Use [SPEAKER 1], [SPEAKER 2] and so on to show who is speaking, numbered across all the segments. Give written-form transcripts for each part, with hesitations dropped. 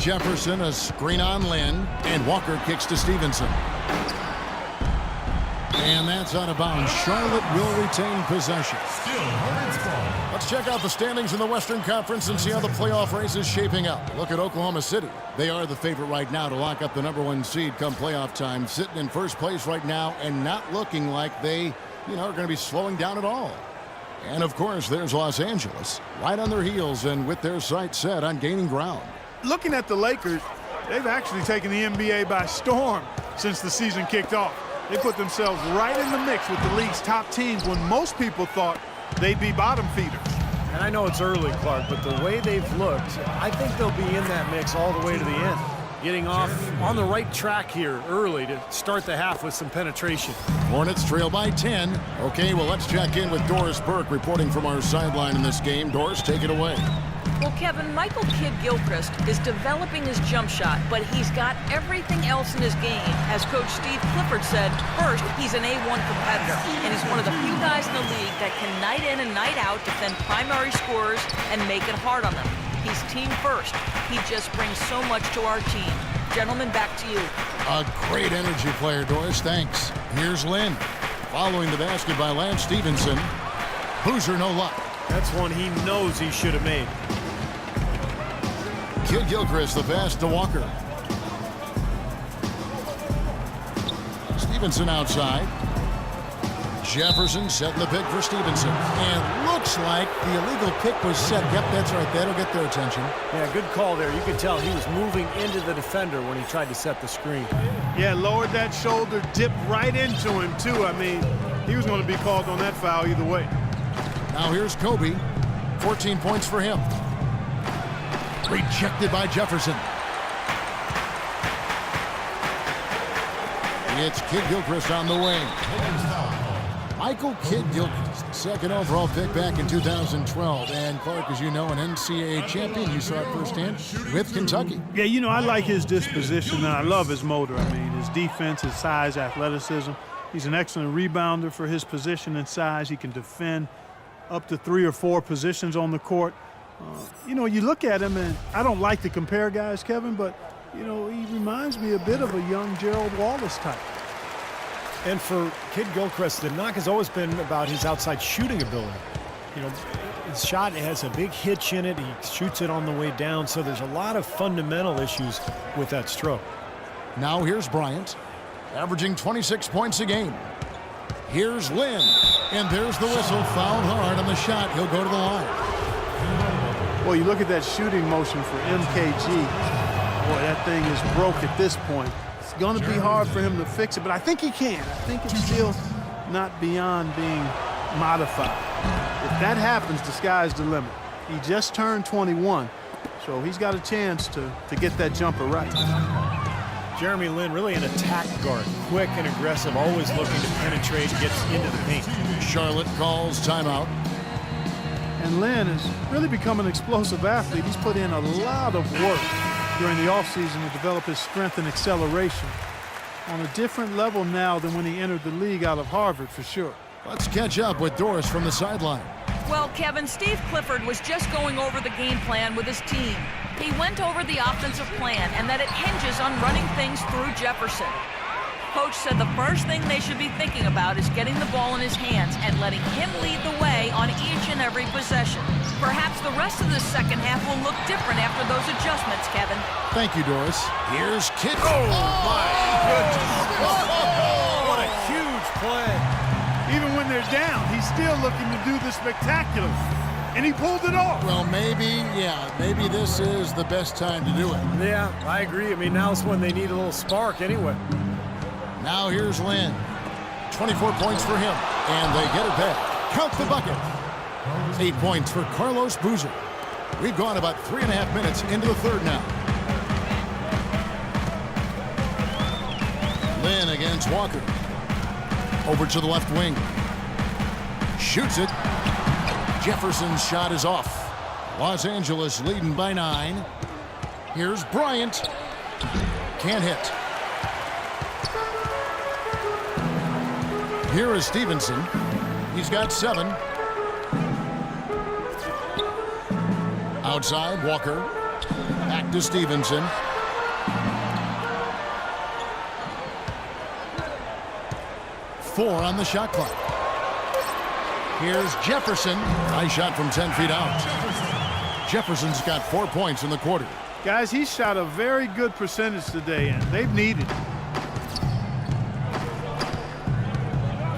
[SPEAKER 1] Jefferson, a screen on Lynn, and Walker kicks to Stevenson. And that's out of bounds. Charlotte will retain possession.
[SPEAKER 2] Still Hornets ball.
[SPEAKER 1] Let's check out the standings in the Western Conference and see how the playoff race is shaping up. Look at Oklahoma City. They are the favorite right now to lock up the #1 seed come playoff time, sitting in first place right now and not looking like they, are going to be slowing down at all. And, of course, there's Los Angeles, right on their heels and with their sights set on gaining ground.
[SPEAKER 3] Looking at the Lakers, they've actually taken the NBA by storm since the season kicked off. They put themselves right in the mix with the league's top teams when most people thought they'd be bottom feeders.
[SPEAKER 4] And I know it's early, Clark, but the way they've looked, I think they'll be in that mix all the way to the end. Getting off on the right track here early to start the half with some penetration.
[SPEAKER 1] Hornets trail by 10. Okay, well, let's check in with Doris Burke reporting from our sideline in this game. Doris, take it away.
[SPEAKER 5] Well, Kevin, Michael Kidd-Gilchrist is developing his jump shot, but he's got everything else in his game. As Coach Steve Clifford said, first, he's an A1 competitor, and he's one of the few guys in the league that can night in and night out defend primary scorers and make it hard on them. He's team first. He just brings so much to our team. Gentlemen, back to you.
[SPEAKER 1] A great energy player, Doris. Thanks. Here's Lynn. Following the basket by Lance Stevenson. Boozer, no luck.
[SPEAKER 4] That's one he knows he should have made.
[SPEAKER 1] Kidd-Gilchrist, the pass to Walker. Stevenson outside. Jefferson setting the pick for Stevenson. And looks like the illegal pick was set. Yep, that's right. That'll get their attention.
[SPEAKER 4] Yeah, good call there. You could tell he was moving into the defender when he tried to set the screen.
[SPEAKER 3] Yeah, lowered that shoulder, dipped right into him, too. I mean, he was going to be called on that foul either way.
[SPEAKER 1] Now here's Kobe. 14 points for him. Rejected by Jefferson. It's Kidd-Gilchrist on the wing. Michael Kidd-Gilchrist, second overall pick back in 2012. And Clark, as you know, an NCAA champion. You saw it firsthand with Kentucky.
[SPEAKER 3] Yeah, I like his disposition, and I love his motor. I mean, his defense, his size, athleticism. He's an excellent rebounder for his position and size. He can defend up to 3 or 4 positions on the court. You look at him, and I don't like to compare guys, Kevin, but, he reminds me a bit of a young Gerald Wallace type.
[SPEAKER 4] And for Kidd-Gilchrist, the knock has always been about his outside shooting ability. His shot has a big hitch in it. He shoots it on the way down, so there's a lot of fundamental issues with that stroke.
[SPEAKER 1] Now here's Bryant, averaging 26 points a game. Here's Lynn, and there's the whistle. Fouled hard on the shot. He'll go to the line.
[SPEAKER 3] Well, you look at that shooting motion for MKG. Boy, that thing is broke at this point. It's going to be hard for him to fix it, but I think he can. I think it's still not beyond being modified. If that happens, the sky's the limit. He just turned 21, so he's got a chance to get that jumper right.
[SPEAKER 4] Jeremy Lin, really an attack guard. Quick and aggressive, always looking to penetrate and get into the paint.
[SPEAKER 1] Charlotte calls timeout.
[SPEAKER 3] And Lin has really become an explosive athlete. He's put in a lot of work during the offseason to develop his strength and acceleration. On a different level now than when he entered the league out of Harvard, for sure.
[SPEAKER 1] Let's catch up with Doris from the sideline.
[SPEAKER 5] Well, Kevin, Steve Clifford was just going over the game plan with his team. He went over the offensive plan and that it hinges on running things through Jefferson. Coach said the first thing they should be thinking about is getting the ball in his hands and letting him lead the way on each and every possession. Perhaps the rest of the second half will look different after those adjustments, Kevin.
[SPEAKER 1] Thank you, Doris. Here's Kidd.
[SPEAKER 4] Oh, my goodness. What a huge play.
[SPEAKER 3] Even when they're down, he's still looking to do the spectacular. And he pulled it off.
[SPEAKER 1] Well, maybe this is the best time to do it.
[SPEAKER 4] Yeah, I agree. I mean, now's when they need a little spark anyway.
[SPEAKER 1] Now here's Lynn. 24 points for him. And they get it back. Count the bucket. 8 points for Carlos Boozer. We've gone about 3.5 minutes into the third now. Lynn against Walker. Over to the left wing. Shoots it. Jefferson's shot is off. Los Angeles leading by 9. Here's Bryant. Can't hit. Here is Stevenson. He's got 7. Outside, Walker. Back to Stevenson. Four on the shot clock. Here's Jefferson. Nice shot from 10 feet out. Jefferson's got 4 points in the quarter.
[SPEAKER 3] Guys, he shot a very good percentage today, and they've needed it.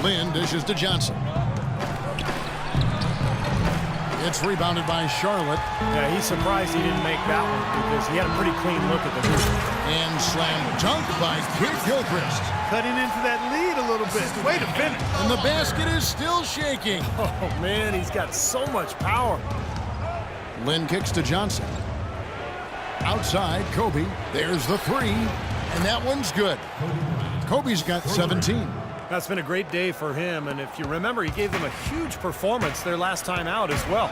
[SPEAKER 1] Lynn dishes to Johnson. It's rebounded by Charlotte.
[SPEAKER 4] Yeah, he's surprised he didn't make that one because he had a pretty clean look at the hoop.
[SPEAKER 1] And slam dunk by Kid Gilchrist.
[SPEAKER 3] Cutting into that lead a little bit. Way to finish.
[SPEAKER 1] And the basket is still shaking.
[SPEAKER 4] Oh, man, he's got so much power.
[SPEAKER 1] Lynn kicks to Johnson. Outside, Kobe. There's the three. And that one's good. Kobe's got 17.
[SPEAKER 4] That's been a great day for him, and if you remember, he gave them a huge performance their last time out as well.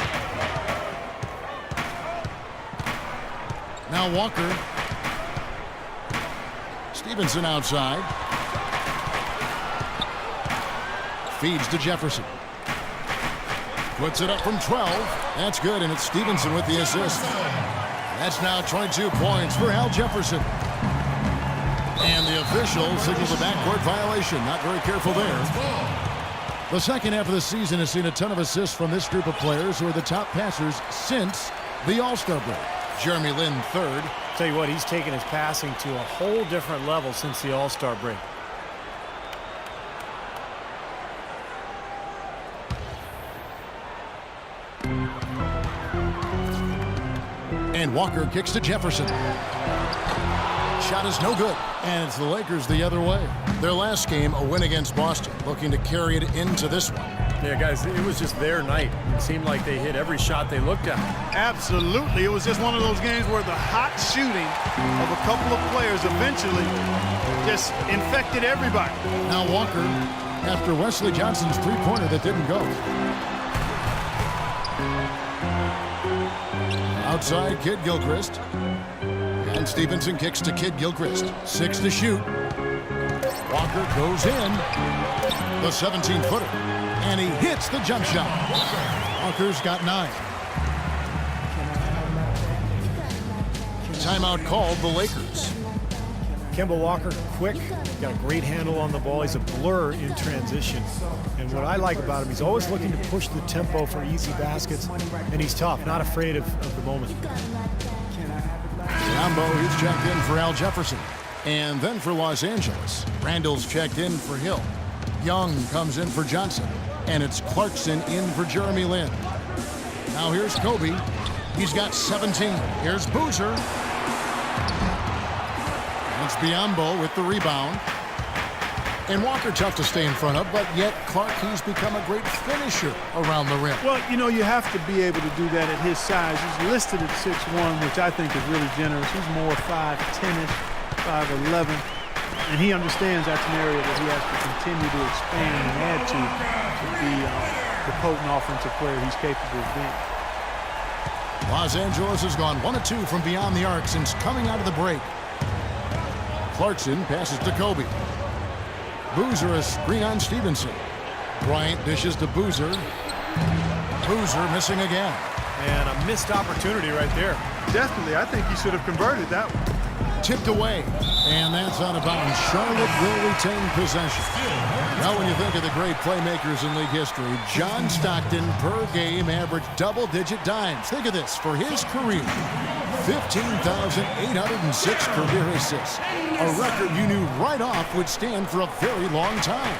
[SPEAKER 1] Now Walker. Stevenson outside. Feeds to Jefferson. Puts it up from 12. That's good, and it's Stevenson with the assist. That's now 22 points for Al Jefferson. And the official signals a backcourt violation. Not very careful there. The second half of the season has seen a ton of assists from this group of players who are the top passers since the All-Star break. Jeremy Lin third.
[SPEAKER 4] Tell you what, he's taken his passing to a whole different level since the All-Star break.
[SPEAKER 1] And Walker kicks to Jefferson. Shot is no good. And it's the Lakers the other way. Their last game, a win against Boston, looking to carry it into this one.
[SPEAKER 4] Yeah, guys, it was just their night. It seemed like they hit every shot they looked at.
[SPEAKER 3] Absolutely. It was just one of those games where the hot shooting of a couple of players eventually just infected everybody.
[SPEAKER 1] Now Walker, after Wesley Johnson's three-pointer that didn't go. Outside, Kid Gilchrist. And Stevenson kicks to Kid Gilchrist. 6 to shoot. Walker goes in. The 17-footer. And he hits the jump shot. Walker's got 9. Timeout called the Lakers.
[SPEAKER 4] Kemba Walker, quick, got a great handle on the ball. He's a blur in transition. And what I like about him, he's always looking to push the tempo for easy baskets. And he's tough, not afraid of the moment.
[SPEAKER 1] Biombo, he's checked in for Al Jefferson. And then for Los Angeles, Randall's checked in for Hill. Young comes in for Johnson. And it's Clarkson in for Jeremy Lin. Now here's Kobe. He's got 17. Here's Boozer. It's Biombo with the rebound. And Walker tough to stay in front of, but yet Clark, he's become a great finisher around the rim.
[SPEAKER 3] Well, you know, you have to be able to do that at his size. He's listed at 6'1", which I think is really generous. He's more 5'10", 5'11", and he understands that's an area that he has to continue to expand and add to be the potent offensive player he's capable of being.
[SPEAKER 1] Los Angeles has gone 1 of 2 from beyond the arc since coming out of the break. Clarkson passes to Kobe. Boozer a screen on Stevenson. Bryant dishes to Boozer. Boozer missing again.
[SPEAKER 4] And a missed opportunity right there.
[SPEAKER 3] Definitely, I think he should have converted that one.
[SPEAKER 1] Tipped away. And that's out of bounds. Charlotte will retain possession. Now when you think of the great playmakers in league history, John Stockton per game averaged double-digit dimes. Think of this. For his career, 15,806 career assists. A record you knew right off would stand for a very long time.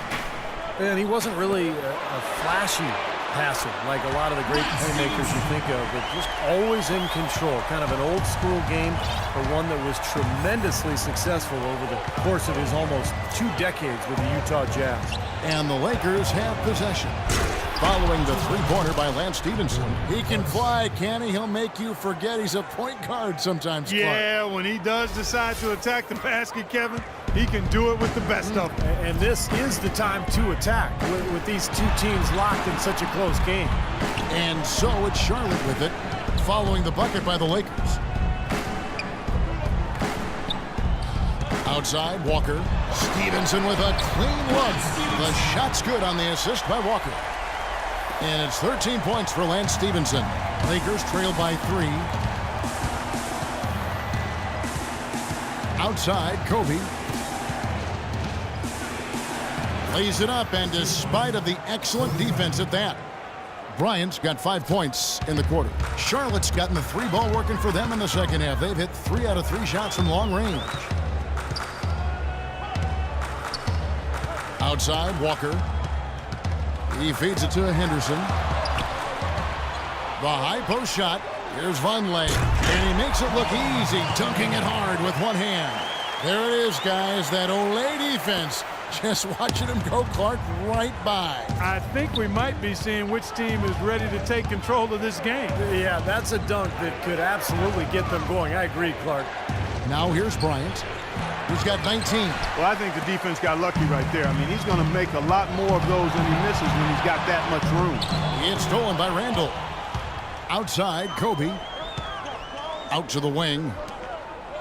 [SPEAKER 4] And he wasn't really a flashy passer like a lot of the great playmakers you think of, but just always in control. Kind of an old school game, but one that was tremendously successful over the course of his almost 2 decades with the Utah Jazz.
[SPEAKER 1] And the Lakers have possession. Following the three-pointer by Lance Stevenson. He can fly, can he? He'll make you forget he's a point guard sometimes, Clark.
[SPEAKER 3] Yeah, when he does decide to attack the basket, Kevin, he can do it with the best of them.
[SPEAKER 4] And this is the time to attack with these two teams locked in such a close game.
[SPEAKER 1] And so it's Charlotte with it, following the bucket by the Lakers. Outside, Walker. Stevenson with a clean look. The shot's good on the assist by Walker. And it's 13 points for Lance Stevenson. Lakers trail by 3. Outside, Kobe. Lays it up, and despite of the excellent defense at that, Bryant's got 5 points in the quarter. Charlotte's gotten the 3-ball working for them in the second half. They've hit 3 out of 3 shots from long range. Outside, Walker. He feeds it to Henderson. The high post shot. Here's Vonleh, and he makes it look easy, dunking it hard with one hand. There it is, guys, that Olay defense. Just watching him go, Clark, right by.
[SPEAKER 3] I think we might be seeing which team is ready to take control of this game.
[SPEAKER 4] Yeah, that's a dunk that could absolutely get them going. I agree, Clark.
[SPEAKER 1] Now here's Bryant. He's got 19.
[SPEAKER 3] Well, I think the defense got lucky right there. I mean, he's going to make a lot more of those than he misses when he's got that much room.
[SPEAKER 1] It's stolen by Randall. Outside, Kobe. Out to the wing.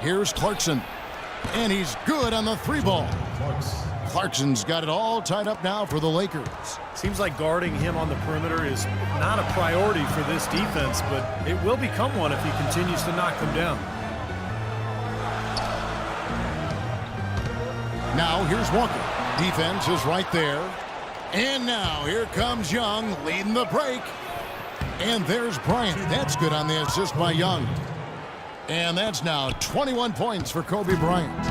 [SPEAKER 1] Here's Clarkson. And he's good on the 3-ball. Clarkson's got it all tied up now for the Lakers.
[SPEAKER 4] Seems like guarding him on the perimeter is not a priority for this defense, but it will become one if he continues to knock them down.
[SPEAKER 1] Now here's Walker. Defense is right there. And now here comes Young leading the break. And there's Bryant. That's good on the assist by Young. And that's now 21 points for Kobe Bryant.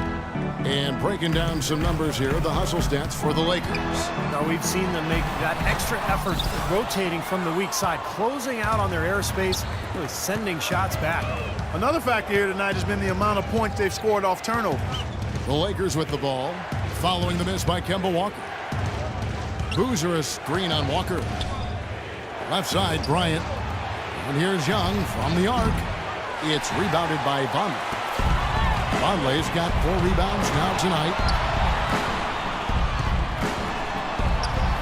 [SPEAKER 1] And breaking down some numbers here, the hustle stats for the Lakers.
[SPEAKER 4] Now we've seen them make that extra effort rotating from the weak side, closing out on their airspace, really sending shots back.
[SPEAKER 3] Another factor here tonight has been the amount of points they've scored off turnovers.
[SPEAKER 1] The Lakers with the ball, following the miss by Kemba Walker. Boozer a screen on Walker. Left side, Bryant. And here's Young from the arc. It's rebounded by Vonleh. Vonleh's got 4 rebounds now tonight.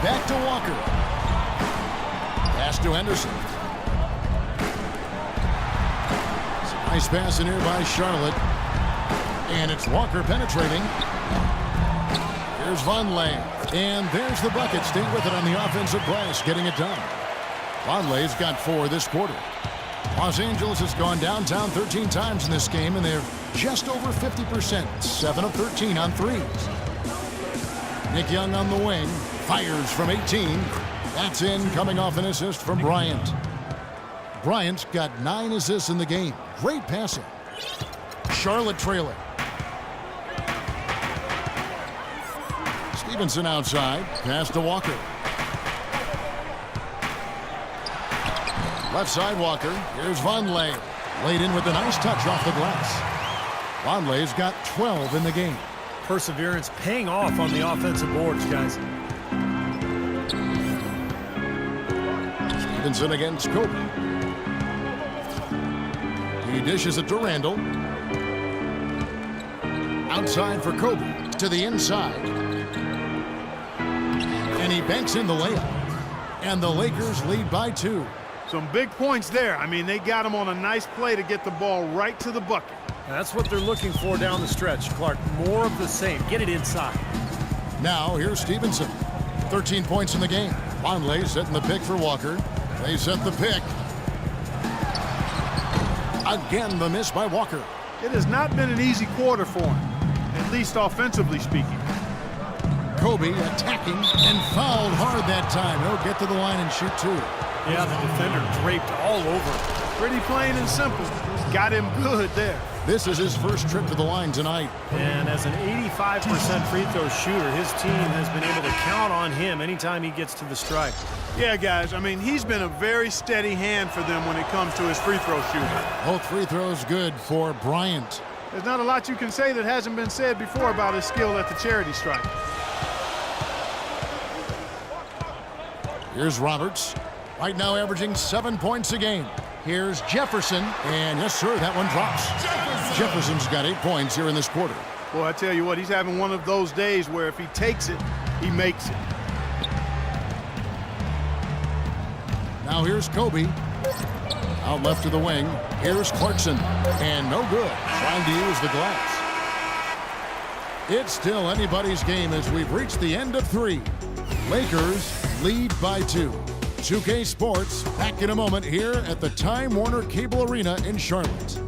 [SPEAKER 1] Back to Walker. Pass to Henderson. Nice pass in here by Charlotte. And it's Walker penetrating. Here's Vonleh. And there's the bucket. Stay with it on the offensive glass, getting it done. Vonleh's got 4 this quarter. Los Angeles has gone downtown 13 times in this game, and they're just over 50%, 7 of 13 on threes. Nick Young on the wing, fires from 18. That's in, coming off an assist from Bryant. Bryant's got 9 assists in the game. Great passing. Charlotte trailing. Stevenson outside, pass to Walker. Left side, Walker. Here's Vonleh. Laid in with a nice touch off the glass. Vonleh's got 12 in the game.
[SPEAKER 4] Perseverance paying off on the offensive boards, guys.
[SPEAKER 1] Stevenson against Kobe. He dishes it to Randall. Outside for Kobe. To the inside. And he banks in the layup. And the Lakers lead by 2.
[SPEAKER 3] Some big points there. I mean, they got him on a nice play to get the ball right to the bucket.
[SPEAKER 4] That's what they're looking for down the stretch, Clark. More of the same. Get it inside.
[SPEAKER 1] Now here's Stevenson. 13 points in the game. Vonleh setting the pick for Walker. They set the pick. Again, the miss by Walker.
[SPEAKER 3] It has not been an easy quarter for him, at least offensively speaking.
[SPEAKER 1] Kobe attacking and fouled hard that time. He'll get to the line and shoot 2.
[SPEAKER 4] Yeah, the defender draped all over.
[SPEAKER 3] Pretty plain and simple. Got him good there.
[SPEAKER 1] This is his first trip to the line tonight.
[SPEAKER 4] And as an 85% free throw shooter, his team has been able to count on him anytime he gets to the stripe.
[SPEAKER 3] Yeah, guys, I mean, he's been a very steady hand for them when it comes to his free throw shooting.
[SPEAKER 1] Both free throws good for Bryant.
[SPEAKER 3] There's not a lot you can say that hasn't been said before about his skill at the charity stripe.
[SPEAKER 1] Here's Roberts. Right now averaging 7 points a game. Here's Jefferson. And yes, sir, that one drops. Jefferson's got 8 points here in this quarter.
[SPEAKER 3] Well, I tell you what, he's having one of those days where if he takes it, he makes it.
[SPEAKER 1] Now here's Kobe. Out left to the wing. Here's Clarkson. And no good. Trying to use the glass. It's still anybody's game as we've reached the end of 3. Lakers lead by 2. 2K Sports back in a moment here at the Time Warner Cable Arena in Charlotte.